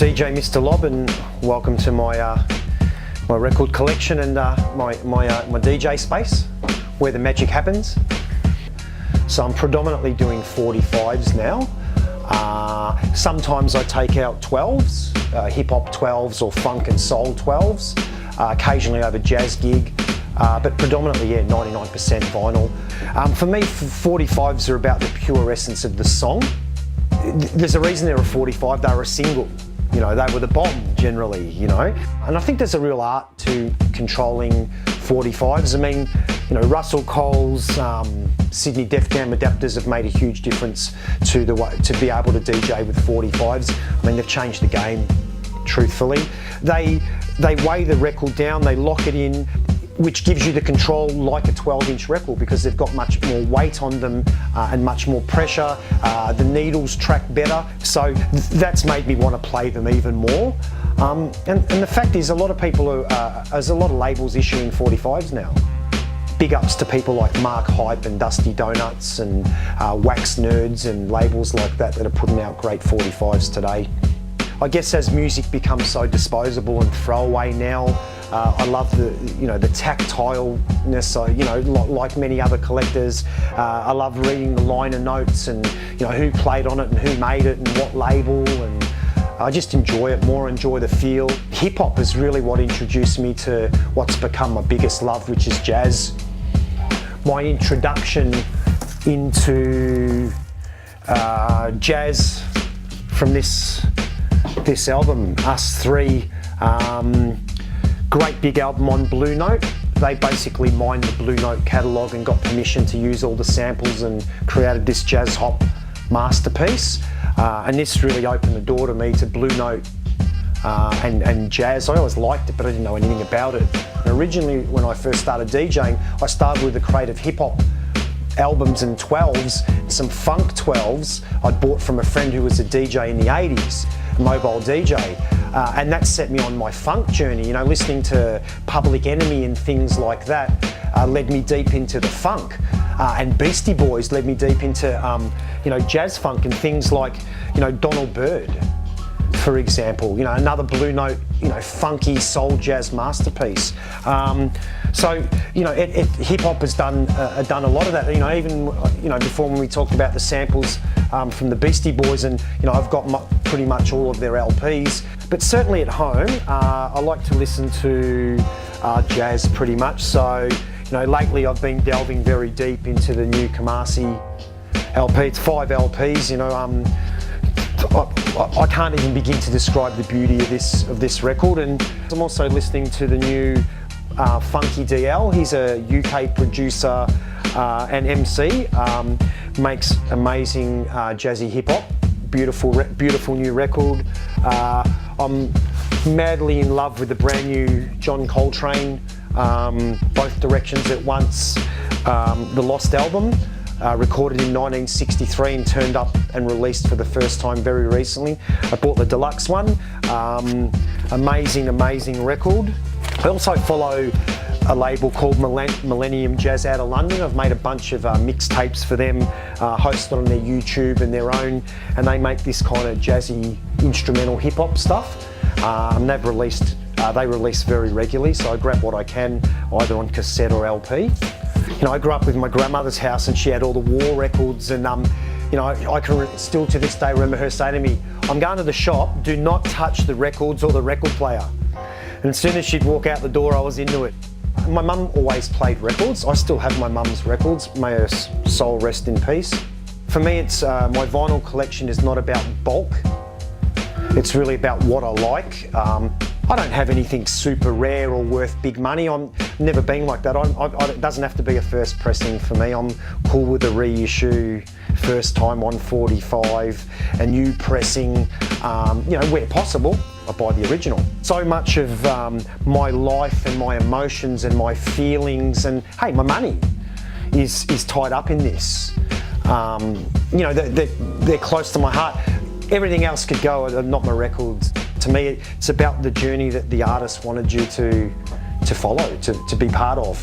DJ Mr Lob, and welcome to my my record collection and my DJ space where the magic happens. So I'm predominantly doing 45s now. Sometimes I take out 12s, hip-hop 12s or funk and soul 12s. Occasionally I have a jazz gig, but predominantly, yeah, 99% vinyl. For me, 45s are about the pure essence of the song. There's a reason they're a 45, they were a single. You know, they were the bomb generally, you know. And I think there's a real art to controlling 45s. I mean, you know, Russell Cole's Sydney Def Jam adapters have made a huge difference to the way to be able to DJ with 45s. I mean, they've changed the game, truthfully. They weigh the record down, they lock it in, which gives you the control like a 12-inch record because they've got much more weight on them and much more pressure. The needles track better, so that's made me want to play them even more. And the fact is, a lot of people there's a lot of labels issuing 45s now. Big ups to people like Mark Hype and Dusty Donuts and Wax Nerds and labels like that that are putting out great 45s today. I guess as music becomes so disposable and throwaway now, I love the tactileness. You know, like many other collectors, I love reading the liner notes and who played on it and who made it and what label, and I just enjoy it more, enjoy the feel. Hip hop is really what introduced me to what's become my biggest love, which is jazz. My introduction into jazz from this album, Us Three, great big album on Blue Note. They basically mined the Blue Note catalogue and got permission to use all the samples and created this jazz hop masterpiece. And this really opened the door to me to Blue Note and jazz. I always liked it, but I didn't know anything about it. And originally, when I first started DJing, I started with the creative hip hop albums and 12s, some funk 12s I'd bought from a friend who was a DJ in the 80s, a mobile DJ, and that set me on my funk journey. You know, listening to Public Enemy and things like that led me deep into the funk, and Beastie Boys led me deep into jazz funk and things like Donald Byrd, for example. Another Blue Note, funky soul jazz masterpiece. So hip hop has done a lot of that. Even before, when we talked about the samples from the Beastie Boys, and I've got pretty much all of their LPs. But certainly at home, I like to listen to jazz pretty much. So lately I've been delving very deep into the new Kamasi LP. It's 5 LPs. I can't even begin to describe the beauty of this record. And I'm also listening to the new Funky DL. He's a UK producer and MC. Makes amazing jazzy hip hop. Beautiful new record. I'm madly in love with the brand new John Coltrane, Both Directions at Once, the Lost album. Recorded in 1963 and turned up and released for the first time very recently. I bought the deluxe one. Amazing record. I also follow a label called Millennium Jazz out of London. I've made a bunch of mixtapes for them, hosted on their YouTube and their own, and they make this kind of jazzy instrumental hip hop stuff. They release very regularly, so I grab what I can, either on cassette or LP. I grew up with my grandmother's house and she had all the war records, and I can still to this day remember her saying to me, "I'm going to the shop, do not touch the records or the record player." And as soon as she'd walk out the door, I was into it. My mum always played records. I still have my mum's records, may her soul rest in peace. For me, it's my vinyl collection is not about bulk. It's really about what I like. I don't have anything super rare or worth big money. I'm never been like that. It doesn't have to be a first pressing for me. I'm cool with a reissue, first time on 45, a new pressing. Where possible, I buy the original. So much of my life and my emotions and my feelings and, hey, my money is tied up in this. They're close to my heart. Everything else could go, not my records. To me, it's about the journey that the artist wanted you to follow, to be part of.